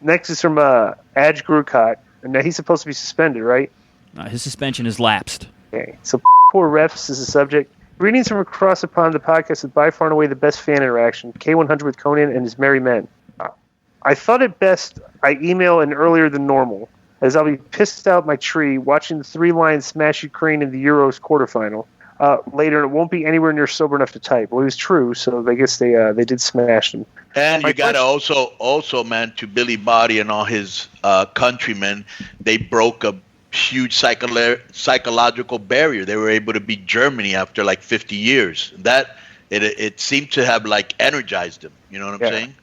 Next is from Aj Gurkhat. And now he's supposed to be suspended, right? His suspension has lapsed. Okay, so poor refs is the subject. Greetings from across the pond, the podcast with by far and away the best fan interaction. K100 with Konnan and his merry men. I thought it best I email in earlier than normal, as I'll be pissed out my tree watching the Three Lions smash Ukraine in the Euros quarterfinal. Later, and it won't be anywhere near sober enough to type. Well, it was true, so I guess they did smash them. And you got to also, man, to Billy Body and all his countrymen, they broke a huge psychological barrier. They were able to beat Germany after like 50 years. That it seemed to have like energized them. You know what I'm saying?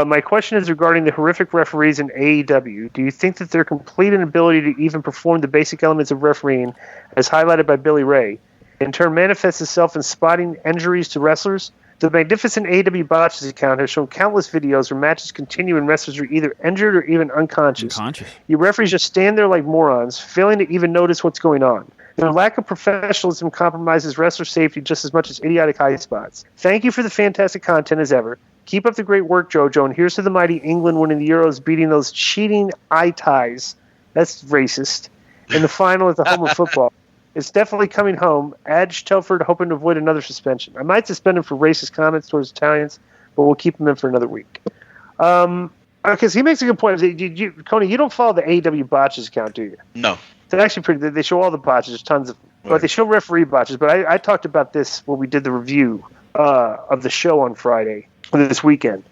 My question is regarding the horrific referees in AEW. Do you think that their complete inability to even perform the basic elements of refereeing, as highlighted by Billy Ray, in turn manifests itself in spotting injuries to wrestlers? The magnificent AEW Botches account has shown countless videos where matches continue and wrestlers are either injured or even unconscious. You referees just stand there like morons, failing to even notice what's going on. Their lack of professionalism compromises wrestler safety just as much as idiotic high spots. Thank you for the fantastic content as ever. Keep up the great work, JoJo, and here's to the mighty England winning the Euros, beating those cheating eye ties. That's racist. In the final at the home of football. It's definitely coming home. Adge Telford hoping to avoid another suspension. I might suspend him for racist comments towards Italians, but we'll keep him in for another week. Okay, so he makes a good point. Coney, you don't follow the AEW Botches account, do you? No. They're actually pretty. They show all the botches. There's tons of them. But they show referee botches. But I talked about this when we did the review of the show on Friday, this weekend.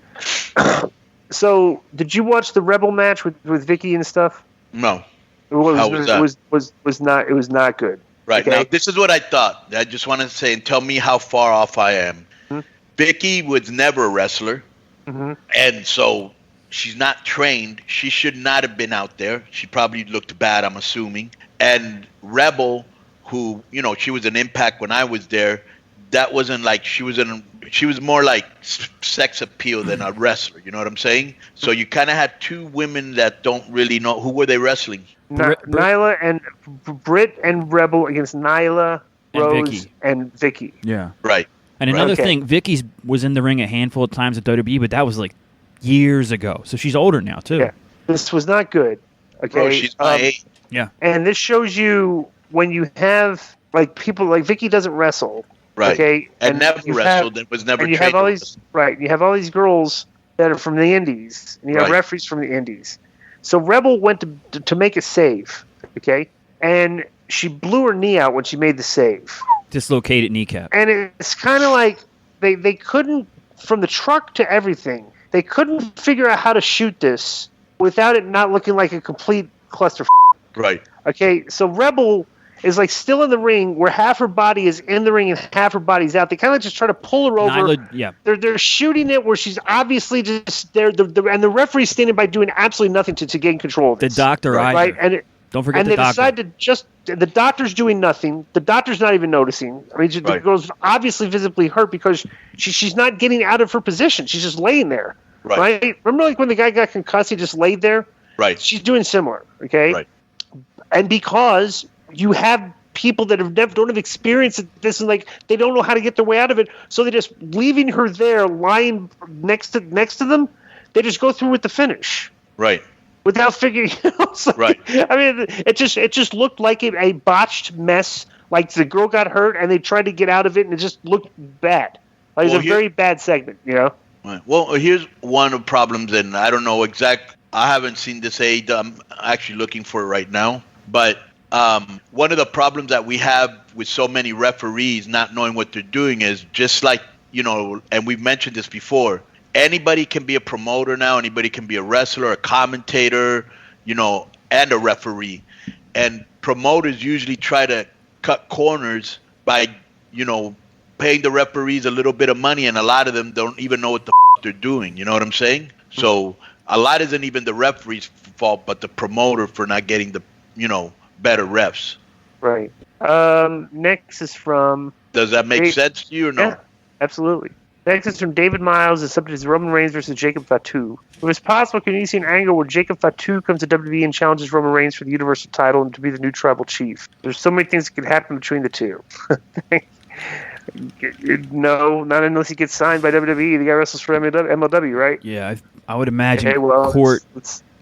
So, did you watch the Rebel match with Vicky and stuff? No. How was that? It was not good. Right. Okay. Now, this is what I thought. I just want to say and tell me how far off I am. Mm-hmm. Vicky was never a wrestler. Mm-hmm. And so she's not trained. She should not have been out there. She probably looked bad, I'm assuming. And Rebel, who, she was an Impact when I was there, that wasn't like she was more like sex appeal than a wrestler. You know what I'm saying? So you kind of had two women that don't really know. Who were they wrestling? Nyla and Britt and Rebel against Nyla, Rose, and Vicky. Yeah. Right. And another thing, Vicky was in the ring a handful of times at WWE, but that was like years ago. So she's older now, too. Yeah. This was not good. Okay. Bro, she's my age. Yeah. And this shows you when you have like people like Vicky doesn't wrestle. Right. Okay. And never wrestled and was never trained. You have all these You have all these girls that are from the Indies, and you have referees from the Indies. So Rebel went to make a save, okay, and she blew her knee out when she made the save. Dislocated kneecap. And it's kind of like they couldn't, from the truck to everything, they couldn't figure out how to shoot this without it not looking like a complete cluster. Right. Okay, so Rebel is like still in the ring where half her body is in the ring and half her body's out. They kind of just try to pull her over. They're shooting it where she's obviously just there. And the referee's standing by doing absolutely nothing to gain control of it. The doctor, right? And don't forget the doctor. And they decide to the doctor's doing nothing. The doctor's not even noticing. I mean, the girl's obviously visibly hurt because she's not getting out of her position. She's just laying there. Right? Remember like when the guy got concussed, he just laid there? Right. She's doing similar, okay? Right. And because you have people that don't have experience at this and like they don't know how to get their way out of it, so they're just leaving her there lying next to them. They just go through with the finish, right? Without figuring, right? I mean, it just looked like a botched mess. Like the girl got hurt and they tried to get out of it, and it just looked bad. Like it was a very bad segment, Right. Well, here's one of the problems, and I don't know I haven't seen this aid. I'm actually looking for it right now, but. One of the problems that we have with so many referees not knowing what they're doing is just like, and we've mentioned this before, anybody can be a promoter now, anybody can be a wrestler, a commentator, and a referee. And promoters usually try to cut corners by, paying the referees a little bit of money, and a lot of them don't even know what the they're doing. You know what I'm saying? So a lot isn't even the referee's fault, but the promoter for not getting the, better refs. Right. Next is from... Does that make sense to you or no? Yeah, absolutely. Next is from David Miles. The subject is Roman Reigns versus Jacob Fatu. If it's possible, can you see an angle where Jacob Fatu comes to WWE and challenges Roman Reigns for the Universal title and to be the new tribal chief? There's so many things that could happen between the two. No, not unless he gets signed by WWE. The guy wrestles for MLW, right? Yeah, I would imagine Court...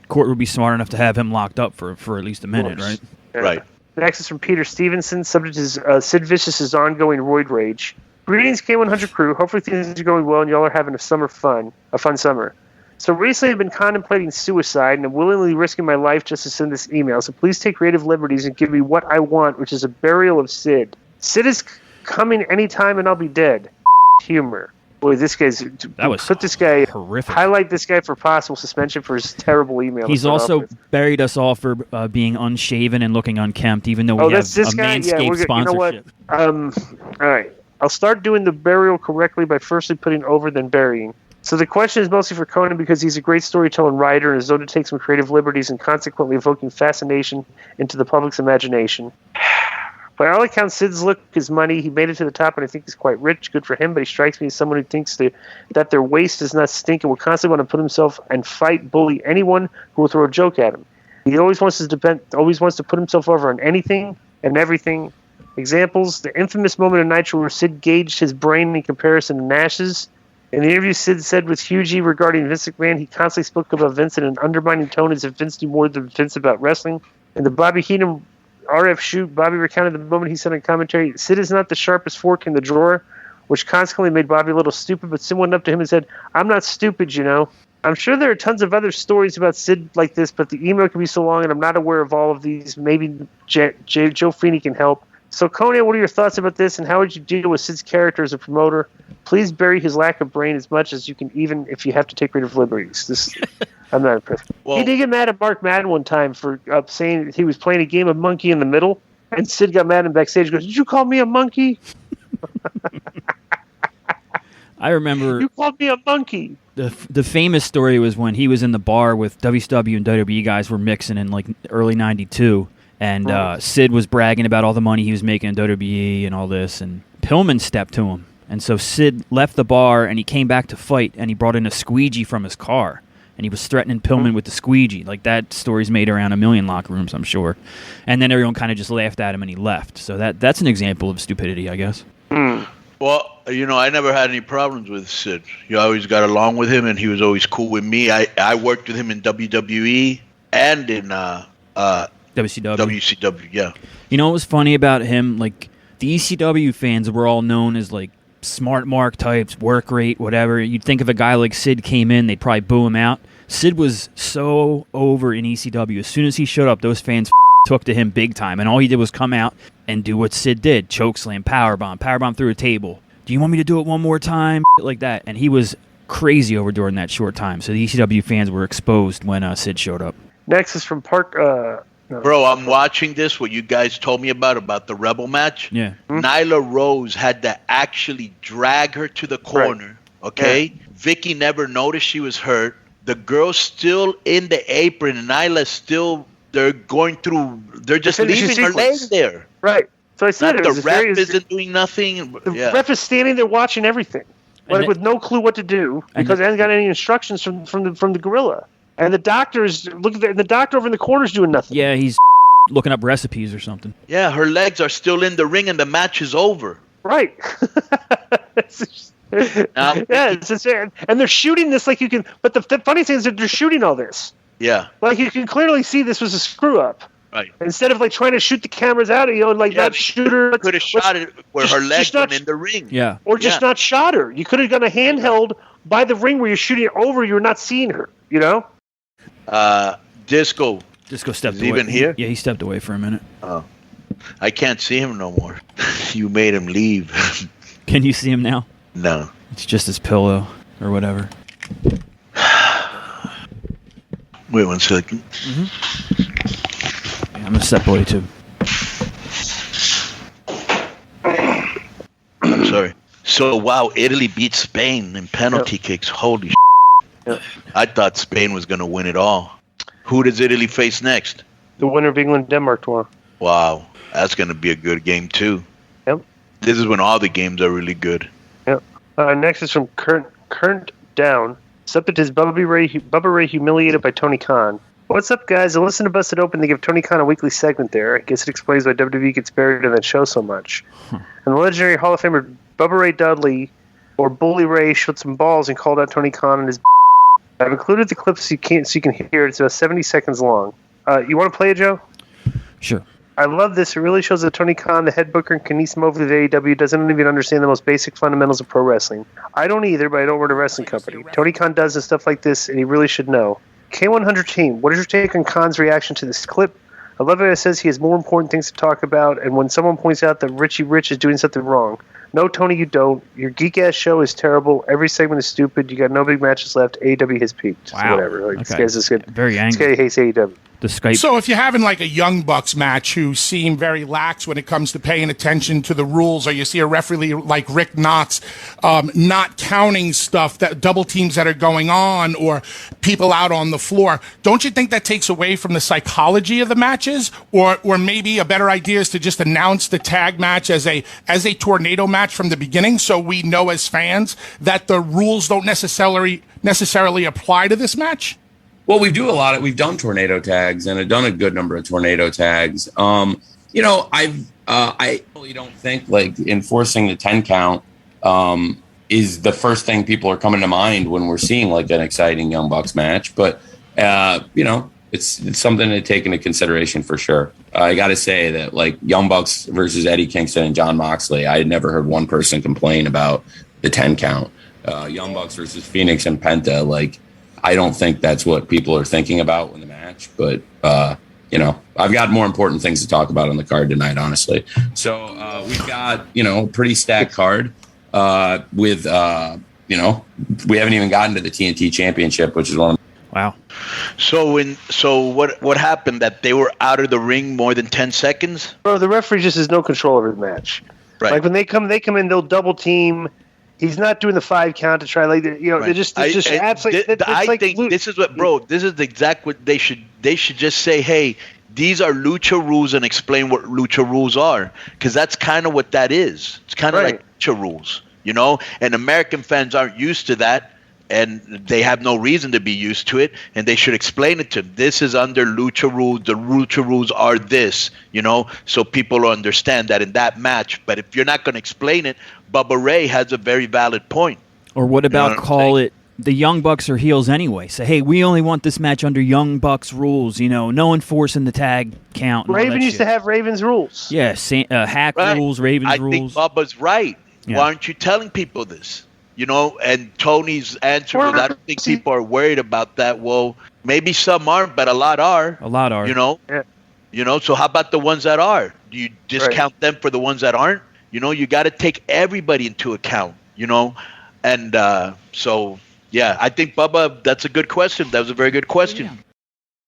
court would be smart enough to have him locked up for at least a minute, right? Yeah. Right. Next is from Peter Stevenson. Subject is Sid Vicious's ongoing roid rage. Greetings, K100 crew. Hopefully things are going well and y'all are having a fun summer. So recently I've been contemplating suicide and I'm willingly risking my life just to send this email. So please take creative liberties and give me what I want, which is a burial of Sid. Sid is coming anytime and I'll be dead. Humor. Boy, this guy's... Put this guy... Horrific. Highlight this guy for possible suspension for his terrible email. He's also buried us all for being unshaven and looking unkempt, even though we have a Manscaped sponsorship. You know what? All right. I'll start doing the burial correctly by firstly putting over, then burying. So the question is mostly for Konnan because he's a great storyteller and writer and is known to take some creative liberties and consequently evoking fascination into the public's imagination. By all accounts, Sid's look is money. He made it to the top, and I think he's quite rich. Good for him, but he strikes me as someone who thinks that their waist does not stink and will constantly want to put himself and fight, bully anyone who will throw a joke at him. He always wants to put himself over on anything and everything. Examples: the infamous moment in Nitro where Sid gauged his brain in comparison to Nash's. In the interview Sid said with Hugh G regarding Vince McMahon, he constantly spoke about Vince in an undermining tone as if Vince knew more than Vince about wrestling. In the Bobby Heenan RF shoot, Bobby recounted the moment he said on commentary, Sid is not the sharpest fork in the drawer, which consequently made Bobby a little stupid, but Sid went up to him and said, I'm not stupid, you know. I'm sure there are tons of other stories about Sid like this, but the email can be so long and I'm not aware of all of these. Maybe Joe Feeney can help. So, Konnan, what are your thoughts about this, and how would you deal with Sid's character as a promoter? Please bury his lack of brain as much as you can, even if you have to take creative liberties. I'm not impressed. Well, he did get mad at Mark Madden one time for saying he was playing a game of monkey in the middle, and Sid got mad and backstage goes, did you call me a monkey? I remember... You called me a monkey. The famous story was when he was in the bar with WCW and WWE guys were mixing in like early 92. And Sid was bragging about all the money he was making in WWE and all this, and Pillman stepped to him. And so Sid left the bar, and he came back to fight, and he brought in a squeegee from his car. And he was threatening Pillman with the squeegee. Like, that story's made around a million locker rooms, I'm sure. And then everyone kind of just laughed at him, and he left. So that's an example of stupidity, I guess. Well, you know, I never had any problems with Sid. You always got along with him, and he was always cool with me. I worked with him in WWE and in... WCW, yeah. You know what was funny about him? Like, the ECW fans were all known as, like, smart mark types, work rate, whatever. You'd think if a guy like Sid came in, they'd probably boo him out. Sid was so over in ECW. As soon as he showed up, those fans took to him big time. And all he did was come out and do what Sid did. Chokeslam, powerbomb through a table. Do you want me to do it one more time? Like that. And he was crazy over during that short time. So the ECW fans were exposed when Sid showed up. Next is from Park... Bro, I'm watching this, what you guys told me about the Rebel match. Yeah. Nyla Rose had to actually drag her to the corner, okay? Yeah. Vicky never noticed she was hurt. The girl's still in the apron, and Nyla's still, they're just leaving her legs there. Right. So I said the ref isn't doing nothing. The ref is standing there watching everything, with no clue what to do, because he hasn't got any instructions from the gorilla. And the doctor's the doctor over in the corner's doing nothing. Yeah, he's looking up recipes or something. Yeah, her legs are still in the ring and the match is over. Right. And they're shooting this like you can. But the funny thing is that they're shooting all this. Yeah. Like you can clearly see this was a screw up. Right. Instead of like trying to shoot the cameras out, not shoot her. Could have shot it where her legs went in the ring. Yeah. Or just not shot her. You could have done a handheld by the ring where you're shooting it over. You're not seeing her. You know. Disco Is stepped away. he even here? Yeah, he stepped away for a minute. Oh, I can't see him no more. You made him leave. Can you see him now? No. It's just his pillow or whatever. Wait 1 second. Yeah, I'm gonna step away too. I'm sorry. So wow, Italy beat Spain in penalty kicks. Holy. Yep. I thought Spain was going to win it all. Who does Italy face next? The winner of England-Denmark tomorrow. Wow. That's going to be a good game, too. Yep. This is when all the games are really good. Yep. Next is from Current Down. Subject is Bubba Ray humiliated by Tony Khan. What's up, guys? I listened to Busted Open. They give Tony Khan a weekly segment there. I guess it explains why WWE gets buried in that show so much. And the legendary Hall of Famer Bubba Ray Dudley, or Bully Ray, showed some balls and called out Tony Khan and his I've included the clip so you can hear it. It's about 70 seconds long. You want to play it, Joe? Sure. I love this. It really shows that Tony Khan, the head booker and Kanice over to AEW, doesn't even understand the most basic fundamentals of pro wrestling. I don't either, but I don't run a wrestling company. Tony Khan does stuff like this, and he really should know. K100 team, what is your take on Khan's reaction to this clip? I love it. It says he has more important things to talk about, and when someone points out that Richie Rich is doing something wrong, no, Tony, you don't. Your geek-ass show is terrible. Every segment is stupid. You got no big matches left. AEW has peaked. Wow. So whatever. Like, okay. This guy's very angry. This guy hates AEW. The Skype. So if you're having like a Young Bucks match who seem very lax when it comes to paying attention to the rules, or you see a referee like Rick Knotts not counting stuff, that double teams that are going on, or people out on the floor, don't you think that takes away from the psychology of the matches? Or maybe a better idea is to just announce the tag match as a tornado match from the beginning, so we know as fans that the rules don't necessarily apply to this match? Well, we've done tornado tags, and I've done a good number of tornado tags. I really don't think like enforcing the 10 count is the first thing people are coming to mind when we're seeing like an exciting Young Bucks match. But it's something to take into consideration for sure. I got to say that like Young Bucks versus Eddie Kingston and John Moxley, I had never heard one person complain about the 10 count. Young Bucks versus Phoenix and Penta, like, I don't think that's what people are thinking about in the match, but, I've got more important things to talk about on the card tonight, honestly. So we've got, a pretty stacked card with, we haven't even gotten to the TNT Championship, which is one of Wow. So what happened? That they were out of the ring more than 10 seconds? Bro, the referee just has no control over the match. Right. Like when they come in, they'll double team. He's not doing the 5 count to try, like, right. They're just absolutely. I think this is what, bro. This is the exact what they should just say. Hey, these are lucha rules, and explain what lucha rules are, because that's kind of what that is. It's kind of like lucha rules, And American fans aren't used to that, and they have no reason to be used to it, and they should explain it to them. This is under lucha rules. The lucha rules are this, so people understand that in that match. But if you're not going to explain it, Bubba Ray has a very valid point. Or what about call it the Young Bucks are heels anyway? Say, hey, we only want this match under Young Bucks rules, no enforcing the tag count. Raven used to have Raven's rules. Yeah, Hack rules, Raven's rules. I think Bubba's right. Yeah. Why aren't you telling people this? And Tony's answer was, I don't think people are worried about that. Well, maybe some aren't, but a lot are. A lot are. Yeah. So how about the ones that are? Do you discount them for the ones that aren't? You got to take everybody into account, And so, yeah, I think, Bubba, that's a good question. That was a very good question. Yeah.